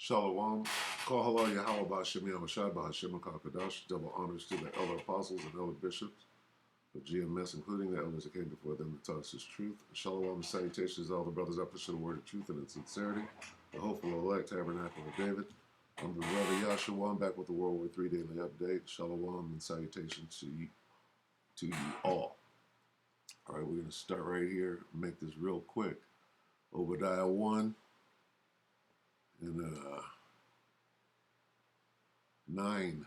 Shalom. Call hello Yahweh Ba'Shem Yahushua Ba'Shem HaKadosh. Double honors to the elder apostles and elder bishops of GMS, including the elders that came before them to tell us his truth. Shalom and salutations to all the brothers up to the word of truth and in sincerity. The hopeful elect tabernacle of David. I'm the brother Yahshua. I'm back with the WW3 Daily Update. Shalom and salutations to you all. All right, we're going to start right here. Make this real quick. Obadiah 1 and 9.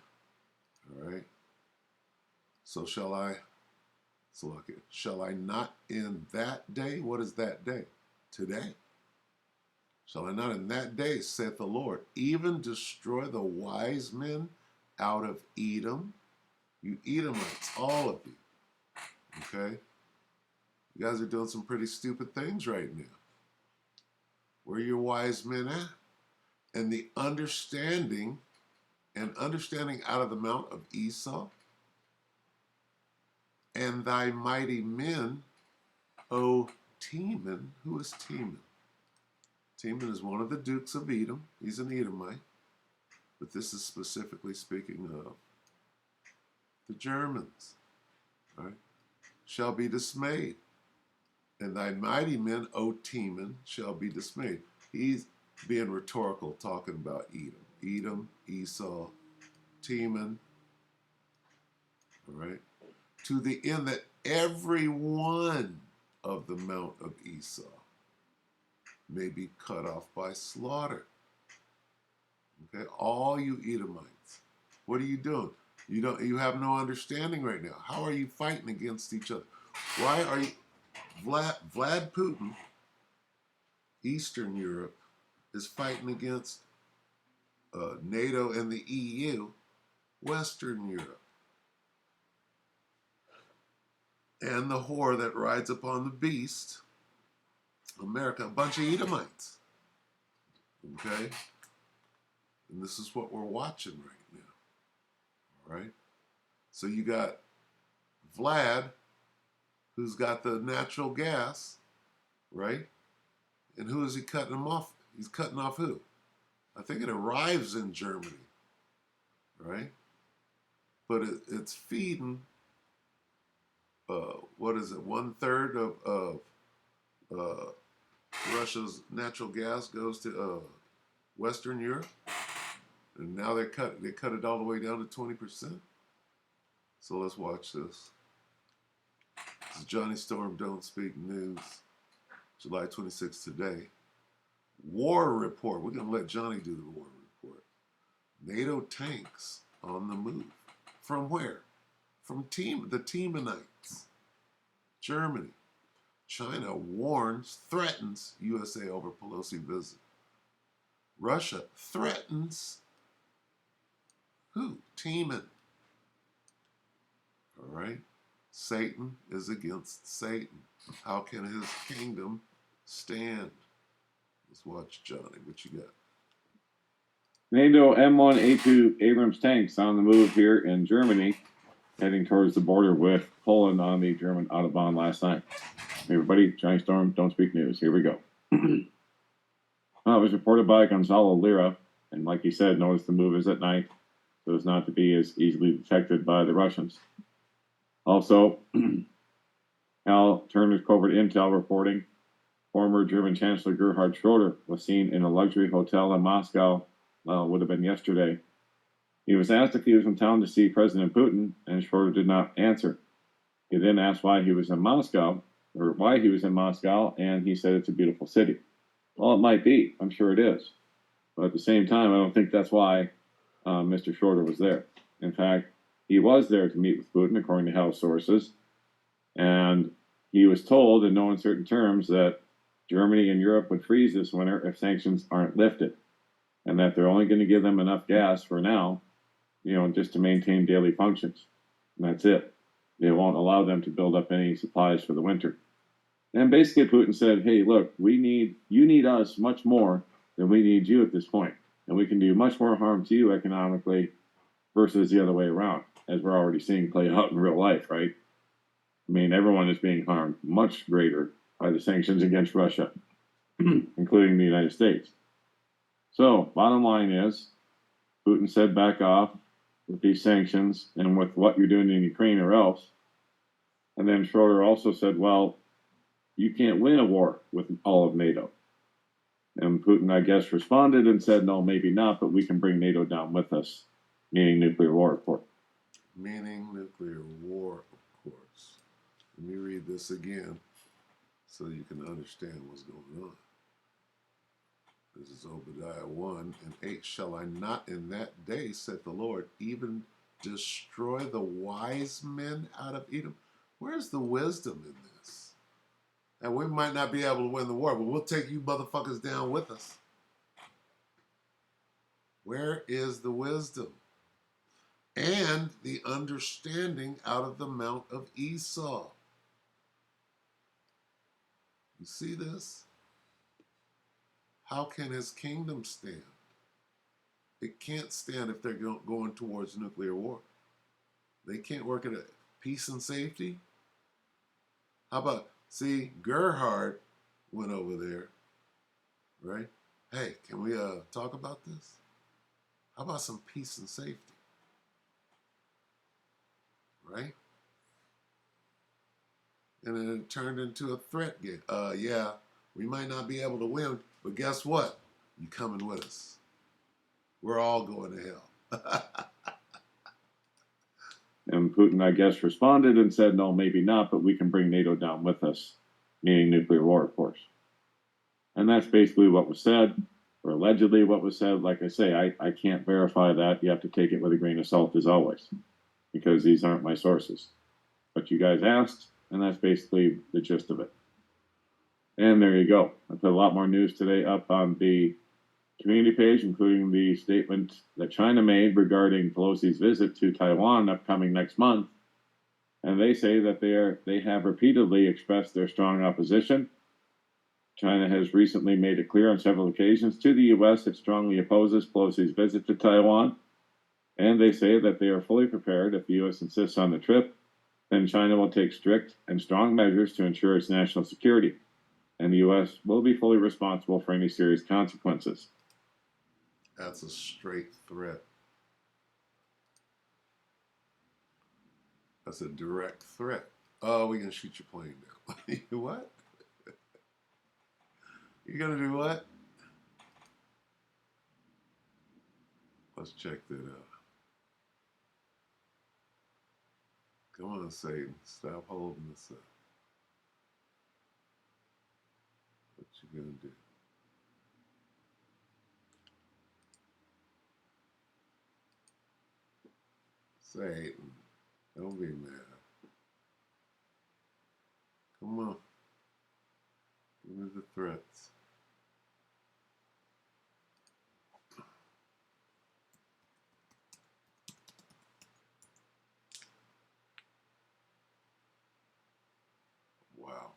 All right. So shall I not in that day? What is that day? Today. Shall I not in that day, saith the Lord, even destroy the wise men out of Edom? You Edomites, all of you. Okay? You guys are doing some pretty stupid things right now. Where are your wise men at? And the understanding out of the mount of Esau, and thy mighty men, O Teman. Who is Teman? Teman is one of the dukes of Edom. He's an Edomite. But this is specifically speaking of the Germans. Right? Shall be dismayed. And thy mighty men, O Teman, shall be dismayed. He's being rhetorical, talking about Edom. Edom, Esau, Teman. All right? To the end that every one of the mount of Esau may be cut off by slaughter. Okay, all you Edomites, what are you doing? You have no understanding right now. How are you fighting against each other? Why are you Vlad Putin, Eastern Europe, is fighting against NATO and the EU, Western Europe. And the whore that rides upon the beast, America, a bunch of Edomites. Okay? And this is what we're watching right now. All right? So you got Vlad, who's got the natural gas, right? And who is he cutting him off? He's cutting off who? I think it arrives in Germany, right? But it's feeding, what is it, 1/3 of Russia's natural gas goes to Western Europe, and now they cut it all the way down to 20%. So let's watch this. This is Johnny Storm Don't Speak News, July 26th today. War report. We're gonna let Johnny do the war report. NATO tanks on the move. From where? From the Temanites. Germany. China warns, threatens USA over Pelosi visit. Russia threatens who? Teman. All right? Satan is against Satan. How can his kingdom stand? Let's watch Johnny. What you got? NATO M1A2 Abrams tanks on the move here in Germany, heading towards the border with Poland on the German Autobahn last night. Hey everybody, Johnny Storm, Don't Speak News. Here we go. It was reported by Gonzalo Lira, and like he said, notice the move is at night, so as not to be as easily detected by the Russians. Also, Al Turner's covert intel reporting, former German Chancellor Gerhard Schroeder was seen in a luxury hotel in Moscow, would have been yesterday. He was asked if he was in town to see President Putin, and Schroeder did not answer. He then asked why he was in Moscow, and he said it's a beautiful city. Well, it might be. I'm sure it is. But at the same time, I don't think that's why Mr. Schroeder was there. In fact, he was there to meet with Putin, according to health sources. And he was told in no uncertain terms that Germany and Europe would freeze this winter if sanctions aren't lifted. And that they're only going to give them enough gas for now, just to maintain daily functions. And that's it. They won't allow them to build up any supplies for the winter. And basically Putin said, hey, look, you need us much more than we need you at this point. And we can do much more harm to you economically versus the other way around, as we're already seeing play out in real life, right? I mean, everyone is being harmed much greater by the sanctions against Russia, including the United States. So, bottom line is, Putin said back off with these sanctions and with what you're doing in Ukraine or else. And then Schroeder also said, well, you can't win a war with all of NATO. And Putin, I guess, responded and said, no, maybe not, but we can bring NATO down with us, meaning nuclear war, of course. Meaning nuclear war, of course. Let me read this again so you can understand what's going on. This is Obadiah 1 and 8. Shall I not in that day, said the Lord, even destroy the wise men out of Edom? Where's the wisdom in this? And we might not be able to win the war, but we'll take you motherfuckers down with us. Where is the wisdom? And the understanding out of the mount of Esau. You see this? How can his kingdom stand? It can't stand if they're going towards nuclear war. They can't work at peace and safety. How about, see, Gerhard went over there, right? Hey, can we talk about this? How about some peace and safety? Right? And then it turned into a threat game. Yeah, we might not be able to win, but guess what? You coming with us. We're all going to hell. And Putin, I guess, responded and said, no, maybe not, but we can bring NATO down with us, meaning nuclear war, of course. And that's basically what was said, or allegedly what was said. Like I say, I can't verify that. You have to take it with a grain of salt, as always, because these aren't my sources. But you guys asked, and that's basically the gist of it. And there you go. I put a lot more news today up on the community page, including the statement that China made regarding Pelosi's visit to Taiwan upcoming next month. And they say that they have repeatedly expressed their strong opposition. China has recently made it clear on several occasions to the U.S. it strongly opposes Pelosi's visit to Taiwan. And they say that they are fully prepared if the U.S. insists on the trip, then China will take strict and strong measures to ensure its national security. And the U.S. will be fully responsible for any serious consequences. That's a straight threat. That's a direct threat. Oh, we're going to shoot your plane down. What? You're going to do what? Let's check that out. Come on, Satan. Stop holding us up. What you going to do? Satan, don't be mad. Come on. Give me the threats. Wow.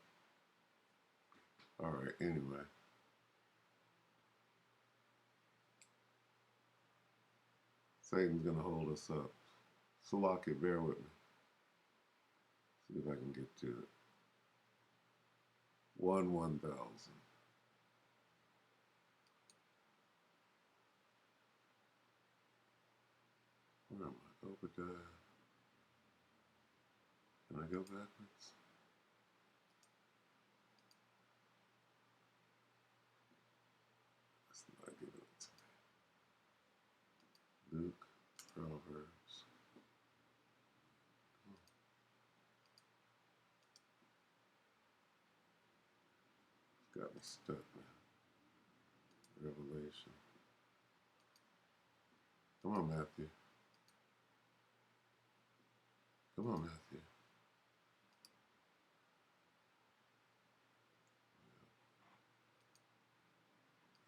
All right, anyway. Satan's going to hold us up. Salaki, bear with me. See if I can get to it. 1,000. Where am I? Obadiah. Can I go backwards? Let's not give it to me. Luke, Proverbs. Got me stuck, man. Revelation. Come on, Matthew. Come on, Matthew.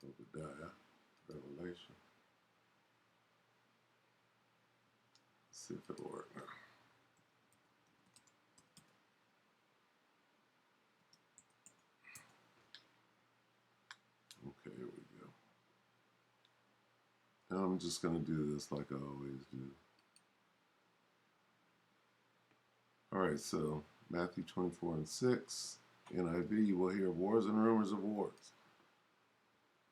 Obadiah. Revelation. Let's see if it'll work now. Okay, here we go. Now I'm just going to do this like I always do. All right, so Matthew 24 and 6. NIV, you will hear wars and rumors of wars.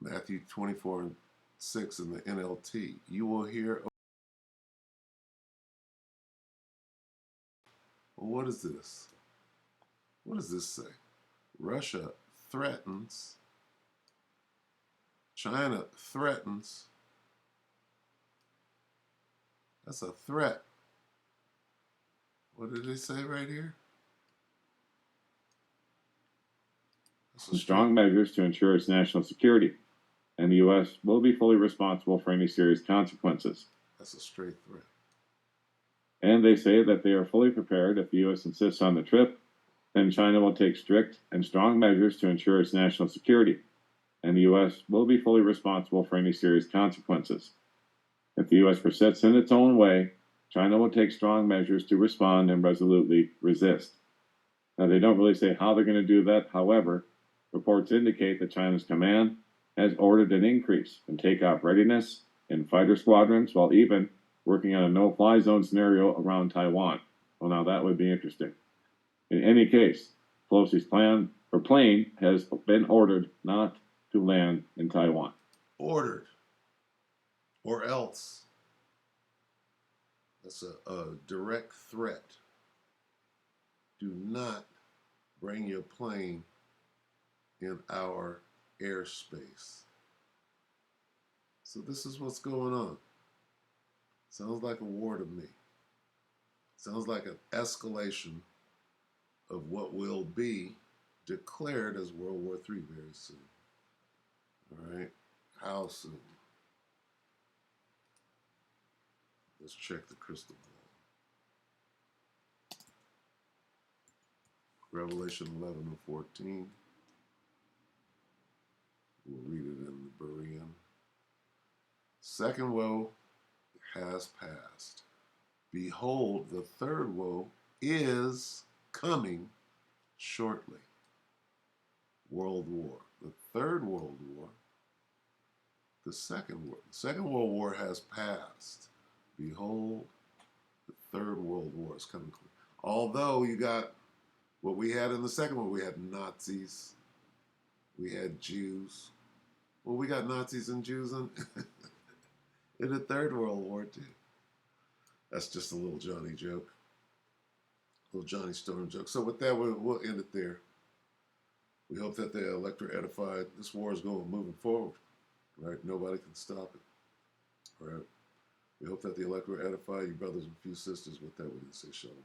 Matthew 24 and 6 in the NLT. You will hear, well, what is this? What does this say? Russia threatens, China threatens. That's a threat. What did they say right here? Strong measures to ensure its national security, and the U.S. will be fully responsible for any serious consequences. That's a straight threat. And they say that they are fully prepared if the U.S. insists on the trip, then China will take strict and strong measures to ensure its national security, and the U.S. will be fully responsible for any serious consequences. If the U.S. persists in its own way, China will take strong measures to respond and resolutely resist. Now, they don't really say how they're going to do that. However, reports indicate that China's command has ordered an increase in takeoff readiness in fighter squadrons, while even working on a no-fly zone scenario around Taiwan. Well, now that would be interesting. In any case, Pelosi's plane has been ordered not to land in Taiwan. Ordered. Or else. That's a direct threat. Do not bring your plane in our airspace. So this is what's going on. Sounds like a war to me. Sounds like an escalation of what will be declared as World War III very soon. All right? How soon? Let's check the crystal ball. Revelation 11 and 14. We'll read it in the Berean. Second woe has passed. Behold, the third woe is coming shortly. World War. The third World War. The second war. The Second World War has passed. Behold, the third World War is coming. Although you got what we had in the second one, we had Nazis, we had Jews. Well, we got Nazis and Jews in the Third World War too. That's just a little Johnny joke, little Johnny Storm joke. So with that, we'll end it there. We hope that the electorate edified. This war is going moving forward, right? Nobody can stop it, all right? We hope that the electorate edified you brothers and few sisters. With that, we can say shalom.